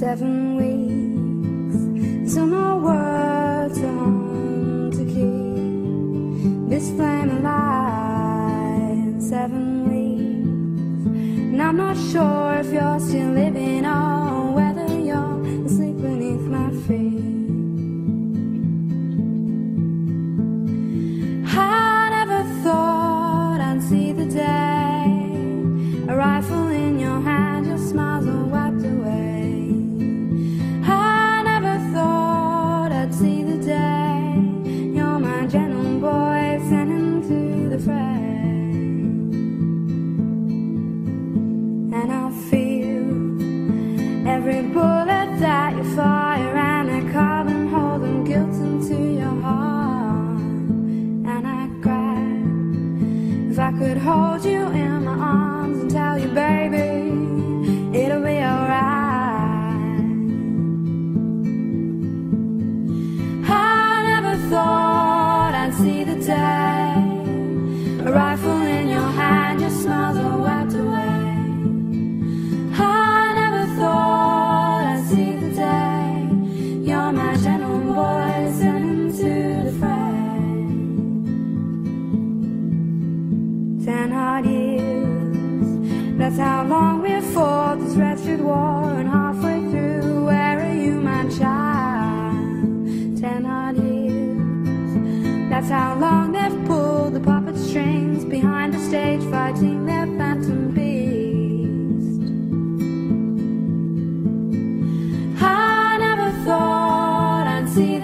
7 weeks, so no words on to keep this flame alive. 7 weeks, and I'm not sure if you're still living or whether you're asleep beneath my feet. I never thought I'd see the day, a rifle in your hand, your smiles are wiped away. I never thought I'd see the day, you're my gentle boy sent into the fray. And I'll feel every bullet that you fire, and a carbon holding guilt into your heart. And I'd cry if I could hold you in my arms and tell you, baby, it'll be alright. I never thought I'd see the day, a rifle in your hand, your smiles are wiped away. I never thought I'd see the day, you're my gentle boy sent into the fray. 10 hard years, that's how long we've fought this wretched war, and halfway through, where are you, my child? 10 hard years, that's how long they've pulled the puppet strings behind the stage, fighting their phantom beast. I never thought I'd see